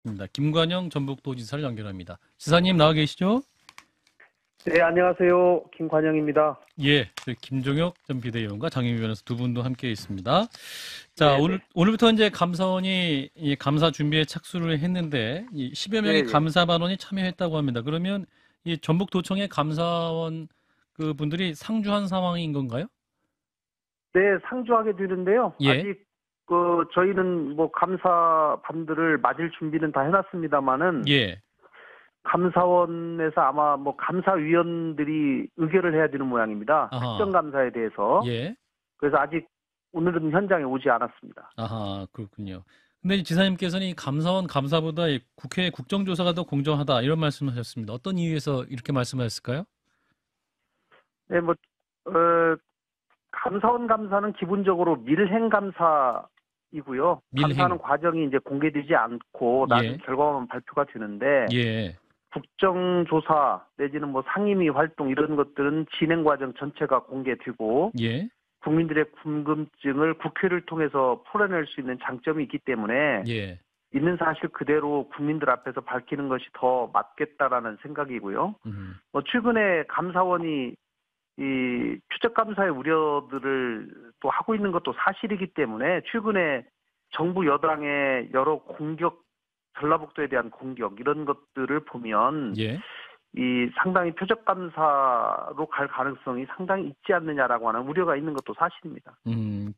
입니다. 김관영 전북도지사를 연결합니다. 지사님 나와 계시죠? 네, 안녕하세요. 김관영입니다. 예, 김종혁 전 비대위원과 장혜미 변호사 두 분도 함께 있습니다. 자, 네네. 오늘부터 이제 감사원이 이 감사 준비에 착수를 했는데, 이 10여 명의 네네. 감사반원이 참여했다고 합니다. 그러면 이 전북도청의 감사원 그 분들이 상주한 상황인 건가요? 네, 상주하게 되는데요. 예, 아직 저희는 뭐 감사반들을 맞을 준비는 다 해놨습니다만은 예, 감사원에서 아마 뭐 감사위원들이 의결을 해야 되는 모양입니다. 아하, 특정감사에 대해서. 예, 그래서 아직 오늘은 현장에 오지 않았습니다. 아하, 그렇군요. 근데 이 지사님께서는 이 감사원 감사보다 이 국회 국정조사가 더 공정하다 이런 말씀하셨습니다. 어떤 이유에서 이렇게 말씀하셨을까요? 네, 뭐 감사원 감사는 기본적으로 밀행 감사이고요. 감사하는 밀행. 과정이 이제 공개되지 않고 나중에 예, 결과만 발표가 되는데 예, 국정조사 내지는 뭐 상임위 활동 이런 것들은 진행 과정 전체가 공개되고 예, 국민들의 궁금증을 국회를 통해서 풀어낼 수 있는 장점이 있기 때문에 예, 있는 사실 그대로 국민들 앞에서 밝히는 것이 더 맞겠다라는 생각이고요. 뭐 최근에 감사원이 이 추적감사의 우려들을 또 하고 있는 것도 사실이기 때문에 최근에 정부 여당의 여러 공격, 전라북도에 대한 공격 이런 것들을 보면 예, 이 상당히 표적감사로 갈 가능성이 상당히 있지 않느냐라고 하는 우려가 있는 것도 사실입니다.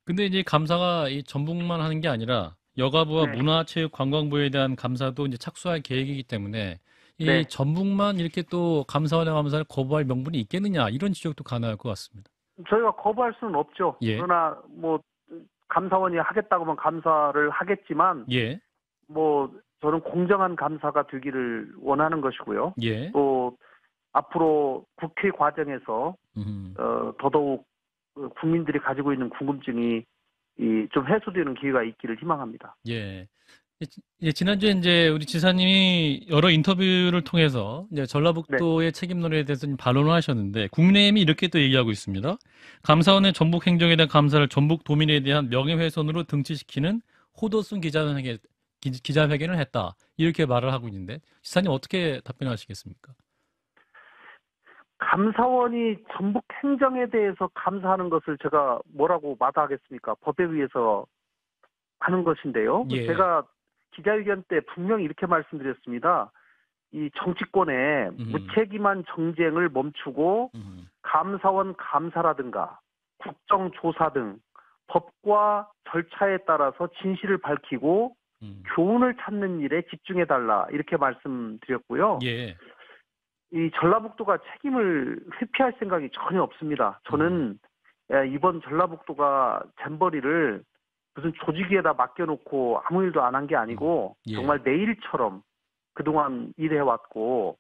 근데 이제 감사가 이 전북만 하는 게 아니라 여가부와 네, 문화체육관광부에 대한 감사도 이제 착수할 계획이기 때문에 이 네. 전북만 이렇게 또 감사원의 감사를 거부할 명분이 있겠느냐 이런 지적도 가능할 것 같습니다. 저희가 거부할 수는 없죠. 예, 그러나 뭐 감사원이 하겠다고 하면 감사를 하겠지만 예, 뭐 저는 공정한 감사가 되기를 원하는 것이고요. 예, 또 앞으로 국회 과정에서 음, 더더욱 국민들이 가지고 있는 궁금증이 좀 해소되는 기회가 있기를 희망합니다. 예. 예, 지난주에 이제 우리 지사님이 여러 인터뷰를 통해서 이제 네. 전라북도의 책임론에 대해서 좀 반론을 하셨는데 국민의힘이 이렇게 또 얘기하고 있습니다. 감사원의 전북 행정에 대한 감사를 전북 도민에 대한 명예훼손으로 등치시키는 호도순 기자회견을 했다. 이렇게 말을 하고 있는데 지사님 어떻게 답변하시겠습니까? 감사원이 전북 행정에 대해서 감사하는 것을 제가 뭐라고 마다하겠습니까? 법에 의해서 하는 것인데요. 예, 제가 기자회견 때 분명히 이렇게 말씀드렸습니다. 이 정치권의 음, 무책임한 정쟁을 멈추고 음, 감사원 감사라든가 국정조사 등 법과 절차에 따라서 진실을 밝히고 음, 교훈을 찾는 일에 집중해달라 이렇게 말씀드렸고요. 예, 이 전라북도가 책임을 회피할 생각이 전혀 없습니다. 음, 저는 이번 전라북도가 잼버리를 무슨 조직위에다 맡겨놓고 아무 일도 안 한 게 아니고 예, 정말 내 일처럼 그동안 일해왔고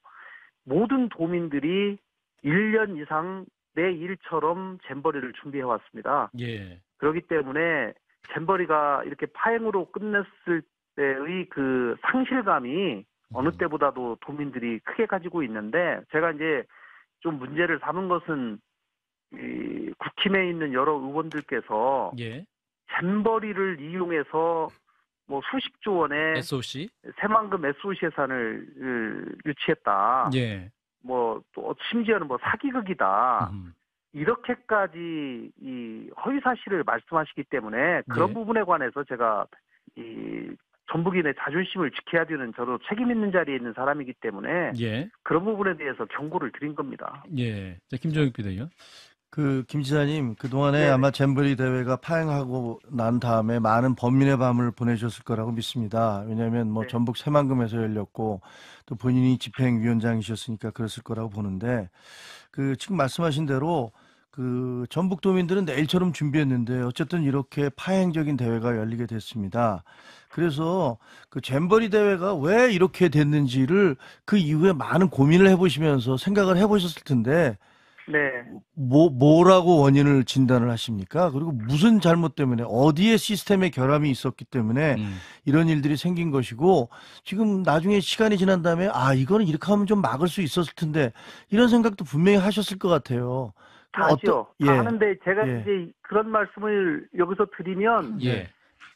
모든 도민들이 1년 이상 내 일처럼 잼버리를 준비해왔습니다. 예, 그렇기 때문에 잼버리가 이렇게 파행으로 끝냈을 때의 그 상실감이 어느 음, 때보다도 도민들이 크게 가지고 있는데 제가 이제 좀 문제를 삼은 것은 이 국힘에 있는 여러 의원들께서 예, 잼버리를 이용해서 뭐 수십조 원의 SOC, 새만금 SOC 예산을 유치했다. 예, 뭐 또 심지어는 뭐 사기극이다. 음, 이렇게까지 이 허위 사실을 말씀하시기 때문에 그런 예, 부분에 관해서 제가 이 전북인의 자존심을 지켜야 되는 저도 책임 있는 자리에 있는 사람이기 때문에 예, 그런 부분에 대해서 경고를 드린 겁니다. 예. 자, 김종익 비대위원. 김 지사님, 그동안에 네네. 아마 잼버리 대회가 파행하고 난 다음에 많은 범민의 밤을 보내셨을 거라고 믿습니다. 왜냐하면 뭐 네. 전북 새만금에서 열렸고 또 본인이 집행위원장이셨으니까 그랬을 거라고 보는데 지금 말씀하신 대로 전북도민들은 내일처럼 준비했는데 어쨌든 이렇게 파행적인 대회가 열리게 됐습니다. 그래서 그 잼버리 대회가 왜 이렇게 됐는지를 그 이후에 많은 고민을 해보시면서 생각을 해보셨을 텐데 네. 뭐라고 원인을 진단을 하십니까? 그리고 무슨 잘못 때문에 어디에 시스템의 결함이 있었기 때문에 음. 이런 일들이 생긴 것이고 지금 나중에 시간이 지난 다음에 이거는 이렇게 하면 좀 막을 수 있었을 텐데 이런 생각도 분명히 하셨을 것 같아요. 다 하죠. 다 예, 하는데 제가 예, 이제 그런 말씀을 여기서 드리면 예.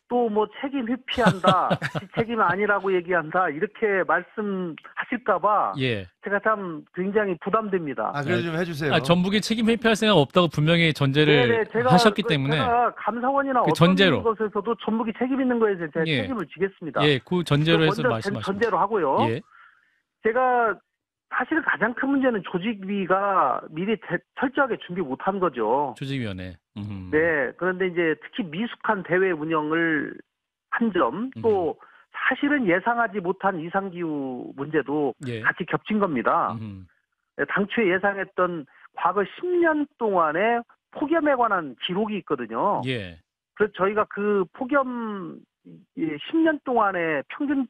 또 뭐 책임 회피한다, 책임 아니라고 얘기한다 이렇게 말씀하실까봐 예. 제가 참 굉장히 부담됩니다. 그래도 좀 해주세요. 전북이 책임 회피할 생각 없다고 분명히 전제를 네네, 제가 하셨기 때문에 제가 감사원이나 그 어떤 전제로. 것에서도 전북이 책임 있는 거에 대해서 제가 예. 책임을 지겠습니다. 예, 그 전제로 해서 먼저 말씀하십니다. 전제로 하고요. 예. 제가 사실은 가장 큰 문제는 조직위가 미리 철저하게 준비 못한 거죠. 조직위원회. 네, 그런데 이제 특히 미숙한 대회 운영을 한 점, 또 사실은 예상하지 못한 이상기후 문제도 예. 같이 겹친 겁니다. 네, 당초에 예상했던 과거 10년 동안의 폭염에 관한 기록이 있거든요. 예. 그래서 저희가 그 폭염 10년 동안의 평균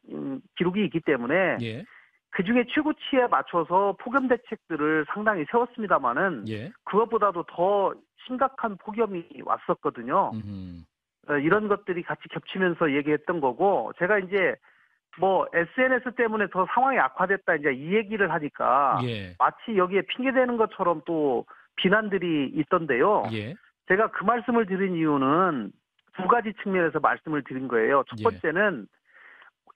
기록이 있기 때문에 예. 그 중에 최고치에 맞춰서 폭염 대책들을 상당히 세웠습니다만은 예. 그것보다도 더 심각한 폭염이 왔었거든요. 이런 것들이 같이 겹치면서 얘기했던 거고, 제가 이제 뭐 SNS 때문에 더 상황이 악화됐다 이제 이 얘기를 하니까 예. 마치 여기에 핑계대는 것처럼 또 비난들이 있던데요. 예. 제가 그 말씀을 드린 이유는 두 가지 측면에서 말씀을 드린 거예요. 첫 번째는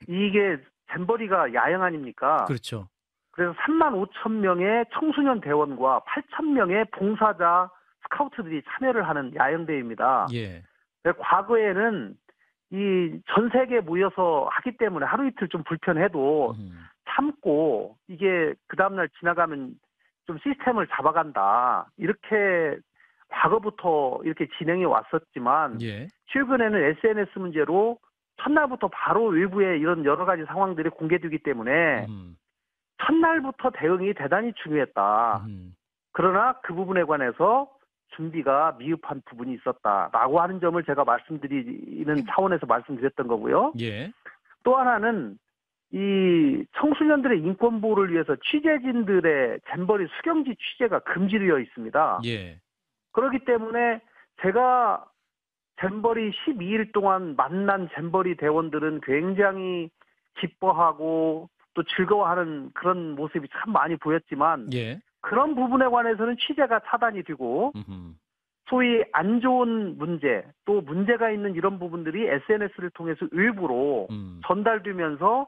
이게 잼버리가 야영 아닙니까? 그렇죠. 그래서 35,000명의 청소년 대원과 8,000명의 봉사자 스카우트들이 참여를 하는 야영대회입니다. 예. 과거에는 이 전 세계에 모여서 하기 때문에 하루 이틀 좀 불편해도 참고 이게 그 다음날 지나가면 좀 시스템을 잡아간다. 이렇게 과거부터 이렇게 진행해 왔었지만 예. 최근에는 SNS 문제로 첫날부터 바로 외부에 이런 여러 가지 상황들이 공개되기 때문에 첫날부터 대응이 대단히 중요했다. 그러나 그 부분에 관해서 준비가 미흡한 부분이 있었다라고 하는 점을 제가 말씀드리는 차원에서 말씀드렸던 거고요. 예. 또 하나는 이 청소년들의 인권 보호를 위해서 취재진들의 잼버리 수경지 취재가 금지되어 있습니다. 예. 그렇기 때문에 제가 잼버리 12일 동안 만난 잼버리 대원들은 굉장히 기뻐하고 또 즐거워하는 그런 모습이 참 많이 보였지만 예. 그런 부분에 관해서는 취재가 차단이 되고 소위 안 좋은 문제 또 문제가 있는 이런 부분들이 SNS를 통해서 일부러 전달되면서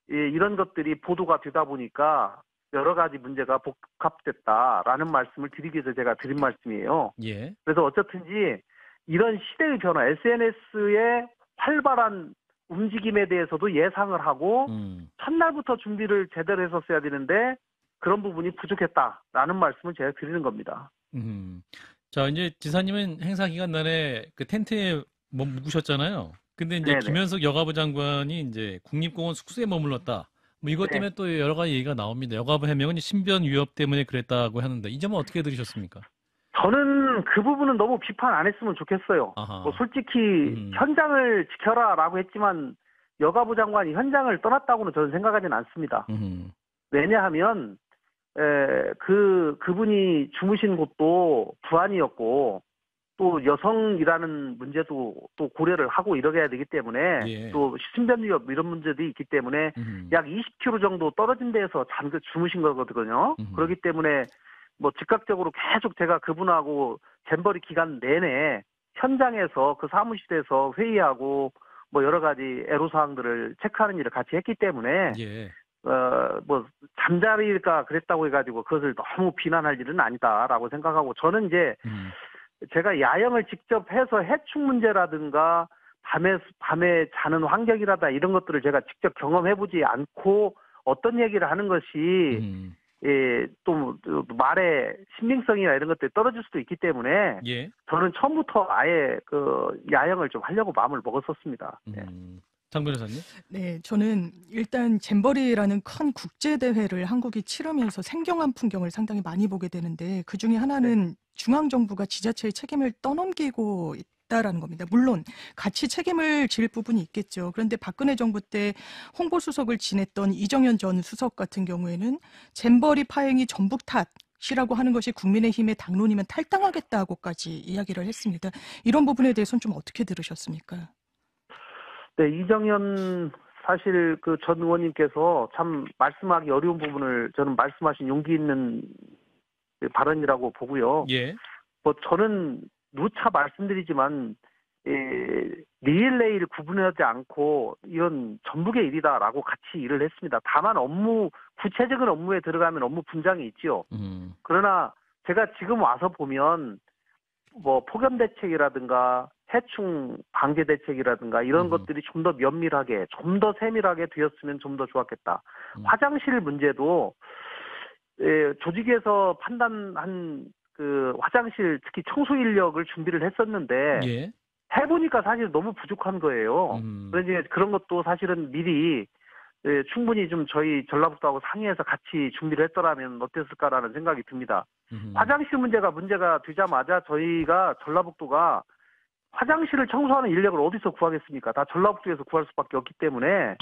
이런 것들이 보도가 되다 보니까 여러 가지 문제가 복합됐다라는 말씀을 드리기 위해서 제가 드린 말씀이에요. 예. 그래서 어쨌든지 이런 시대의 변화, SNS의 활발한 움직임에 대해서도 예상을 하고 첫날부터 준비를 제대로 했었어야 되는데 그런 부분이 부족했다라는 말씀을 제가 드리는 겁니다. 자, 이제 지사님은 행사 기간 내내 그 텐트에 묵으셨잖아요. 근데 이제 네네. 김현석 여가부 장관이 이제 국립공원 숙소에 머물렀다. 뭐 이것 때문에 또 여러 가지 얘기가 나옵니다. 여가부 해명은 신변 위협 때문에 그랬다고 하는데 이 점은 어떻게 들으셨습니까? 저는 그 부분은 너무 비판 안 했으면 좋겠어요. 뭐 솔직히 현장을 지켜라라고 했지만 여가부 장관이 현장을 떠났다고는 저는 생각하지는 않습니다. 왜냐하면 그분이 주무신 곳도 부안이었고 또 여성이라는 문제도 또 고려를 하고 이러게 되기 때문에 예. 또 신변 위협 이런 문제들이 있기 때문에 약 20km 정도 떨어진 데에서 주무신 거거든요. 그렇기 때문에 뭐 즉각적으로 계속 제가 그분하고 잼버리 기간 내내 현장에서 그 사무실에서 회의하고 뭐 여러 가지 애로사항들을 체크하는 일을 같이 했기 때문에 예. 뭐 잠자리가 그랬다고 해가지고 그것을 너무 비난할 일은 아니다라고 생각하고 저는 이제 제가 야영을 직접 해서 해충 문제라든가 밤에 자는 환경이라다 이런 것들을 제가 직접 경험해보지 않고 어떤 얘기를 하는 것이 또 말의 신빙성이나 이런 것들이 떨어질 수도 있기 때문에 예. 저는 처음부터 아예 그 야영을 좀 하려고 마음을 먹었었습니다. 네. 장 변호사님? 네, 저는 일단 잼버리라는 큰 국제대회를 한국이 치르면서 생경한 풍경을 상당히 많이 보게 되는데 그 중에 하나는 중앙정부가 지자체의 책임을 떠넘기고 있다라는 겁니다. 물론 같이 책임을 질 부분이 있겠죠. 그런데 박근혜 정부 때 홍보수석을 지냈던 이정현 전 수석 같은 경우에는 잼버리 파행이 전북 탓이라고 하는 것이 국민의힘의 당론이면 탈당하겠다고까지 이야기를 했습니다. 이런 부분에 대해서는 좀 어떻게 들으셨습니까? 네, 이정현 사실 그 전 의원님께서 참 말씀하기 어려운 부분을 저는 말씀하신 용기 있는 발언이라고 보고요. 예. 뭐 저는 누차 말씀드리지만 리일레이를 구분하지 않고 이건 전북의 일이다라고 같이 일을 했습니다. 다만 구체적인 업무에 들어가면 업무 분장이 있죠. 그러나 제가 지금 와서 보면 뭐 폭염 대책이라든가 해충 방제 대책이라든가 이런 것들이 좀 더 면밀하게, 좀 더 세밀하게 되었으면 좀 더 좋았겠다. 화장실 문제도 조직에서 판단한 그 화장실 특히 청소 인력을 준비를 했었는데 예. 해보니까 사실 너무 부족한 거예요. 그래서 이제 그런 것도 사실은 미리 충분히 좀 저희 전라북도하고 상의해서 같이 준비를 했더라면 어땠을까라는 생각이 듭니다. 화장실 문제가 되자마자 저희가 전라북도가 화장실을 청소하는 인력을 어디서 구하겠습니까? 다 전라북도에서 구할 수밖에 없기 때문에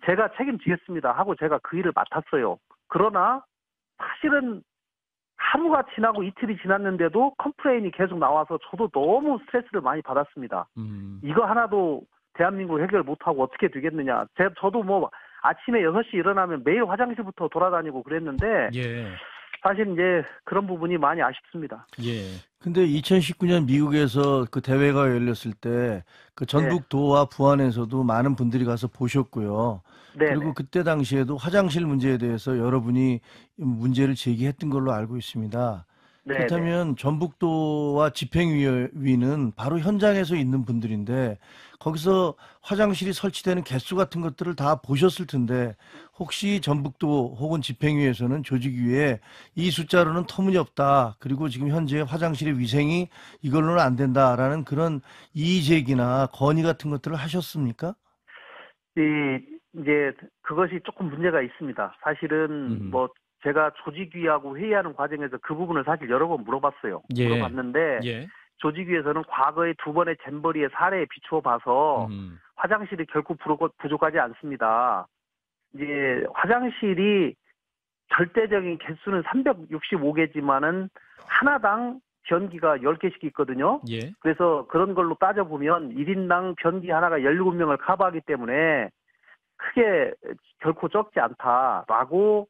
제가 책임지겠습니다 하고 제가 그 일을 맡았어요. 그러나 사실은 하루가 지나고 이틀이 지났는데도 컴플레인이 계속 나와서 저도 너무 스트레스를 많이 받았습니다. 이거 하나도 대한민국 해결 못하고 어떻게 되겠느냐. 저도 뭐 아침에 6시 일어나면 매일 화장실부터 돌아다니고 그랬는데 예. 사실 이제 그런 부분이 많이 아쉽습니다. 예. 근데 2019년 미국에서 그 대회가 열렸을 때 그 전북도와 부안에서도 많은 분들이 가서 보셨고요. 네네. 그리고 그때 당시에도 화장실 문제에 대해서 여러분이 문제를 제기했던 걸로 알고 있습니다. 네네. 그렇다면 전북도와 집행위는 바로 현장에서 있는 분들인데 거기서 화장실이 설치되는 개수 같은 것들을 다 보셨을 텐데 혹시 전북도 혹은 집행위에서는 조직위에 이 숫자로는 터무니없다. 그리고 지금 현재 화장실의 위생이 이걸로는 안 된다라는 그런 이의 제기나 건의 같은 것들을 하셨습니까? 이제 그것이 조금 문제가 있습니다. 사실은 뭐 제가 조직위하고 회의하는 과정에서 그 부분을 사실 여러 번 물어봤어요. 예. 물어봤는데 예. 조직위에서는 과거의 2번의 잼버리의 사례에 비추어 봐서 화장실이 결코 부족하지 않습니다. 이제 화장실이 절대적인 개수는 365개지만은 하나당 변기가 10개씩 있거든요. 예. 그래서 그런 걸로 따져보면 1인당 변기 하나가 17명을 커버하기 때문에 크게 결코 적지 않다라고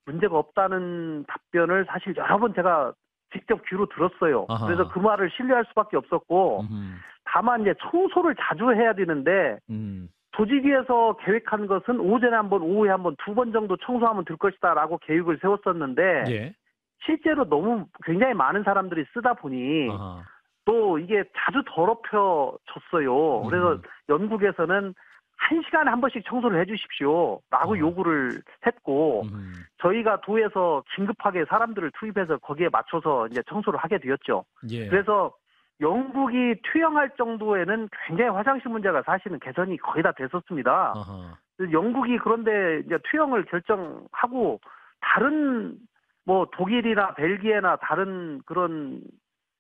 문제가 없다는 답변을 사실 여러 번 제가 직접 귀로 들었어요. 아하. 그래서 그 말을 신뢰할 수밖에 없었고 다만 이제 청소를 자주 해야 되는데 조직위에서 계획한 것은 오전에 한 번, 오후에 한 번, 2번 정도 청소하면 될 것이다라고 계획을 세웠었는데 예. 실제로 너무 굉장히 많은 사람들이 쓰다 보니 아하. 또 이게 자주 더럽혀졌어요. 그래서 영국에서는 1시간에 한 번씩 청소를 해주십시오라고 요구를 했고 저희가 도에서 긴급하게 사람들을 투입해서 거기에 맞춰서 이제 청소를 하게 되었죠. 예. 그래서 영국이 투영할 정도에는 굉장히 화장실 문제가 사실은 개선이 거의 다 됐었습니다. 아하. 영국이 그런데 이제 투영을 결정하고 다른 뭐 독일이나 벨기에나 다른 그런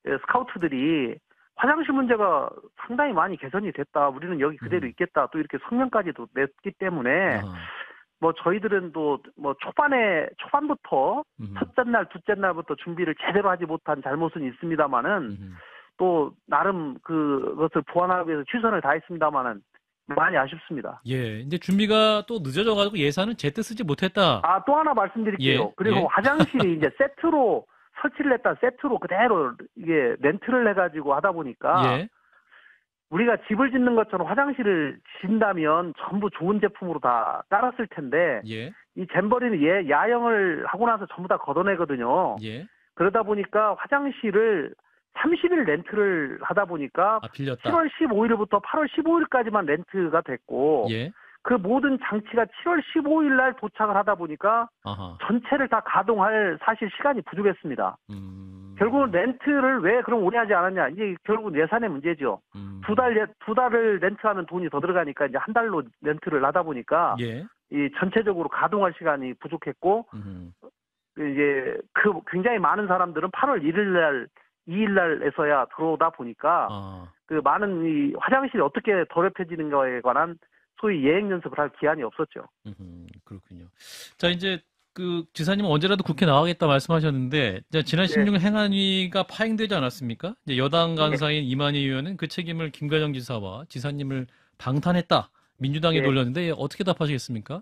스카우트들이 화장실 문제가 상당히 많이 개선이 됐다. 우리는 여기 그대로 있겠다. 또 이렇게 성명까지도 냈기 때문에 뭐 저희들은 또 뭐 초반부터 첫째 날, 둘째 날부터 준비를 제대로 하지 못한 잘못은 있습니다만은 또 나름 그것을 보완하기 위해서 최선을 다했습니다만은 많이 아쉽습니다. 예. 이제 준비가 또 늦어져가지고 예산은 제때 쓰지 못했다. 또 하나 말씀드릴게요. 예. 그리고 예. 화장실이 이제 세트로 설치를 했다 세트로 그대로 이게 렌트를 해가지고 하다 보니까 예. 우리가 집을 짓는 것처럼 화장실을 짓는다면 전부 좋은 제품으로 다 깔았을 텐데 예. 이 잼버리는 야영을 하고 나서 전부 다 걷어내거든요. 예. 그러다 보니까 화장실을 30일 렌트를 하다 보니까 빌렸다. 7월 15일부터 8월 15일까지만 렌트가 됐고 예. 그 모든 장치가 7월 15일 날 도착을 하다 보니까 아하. 전체를 다 가동할 사실 시간이 부족했습니다. 결국은 렌트를 왜 그럼 오래 하지 않았냐. 이제 결국은 예산의 문제죠. 두 달을 렌트하면 돈이 더 들어가니까 이제 한 달로 렌트를 하다 보니까 예. 이 전체적으로 가동할 시간이 부족했고 이제 그 굉장히 많은 사람들은 8월 2일 날에서야 들어오다 보니까 그 많은 이 화장실이 어떻게 더럽혀지는가에 관한 소위 예행 연습을 할 기한이 없었죠. 그렇군요. 자, 이제 그 지사님은 언제라도 국회 나가겠다 말씀하셨는데 이제 지난 16일 행안위가 파행되지 않았습니까? 이제 여당 간사인 이만희 의원은 그 책임을 김관영 지사와 지사님을 방탄했다. 민주당에 돌렸는데 어떻게 답하시겠습니까?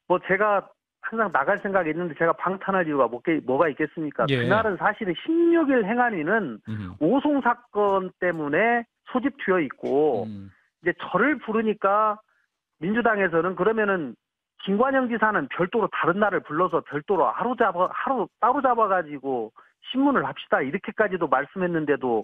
뭐 제가 항상 나갈 생각이 있는데 제가 방탄할 이유가 뭐가 있겠습니까? 예. 그날은 사실은 16일 행안위는 오송 사건 때문에 소집되어 있고 이제 저를 부르니까 민주당에서는 그러면은 김관영 지사는 별도로 다른 날을 불러서 별도로 하루 따로 잡아가지고 신문을 합시다 이렇게까지도 말씀했는데도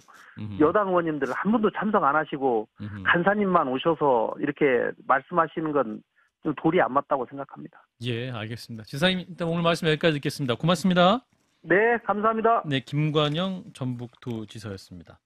여당 의원님들 한 분도 참석 안 하시고 간사님만 오셔서 이렇게 말씀하시는 건 좀 도리 안 맞다고 생각합니다. 예, 알겠습니다. 지사님 일단 오늘 말씀 여기까지 듣겠습니다. 고맙습니다. 네, 감사합니다. 네, 김관영 전북도지사였습니다.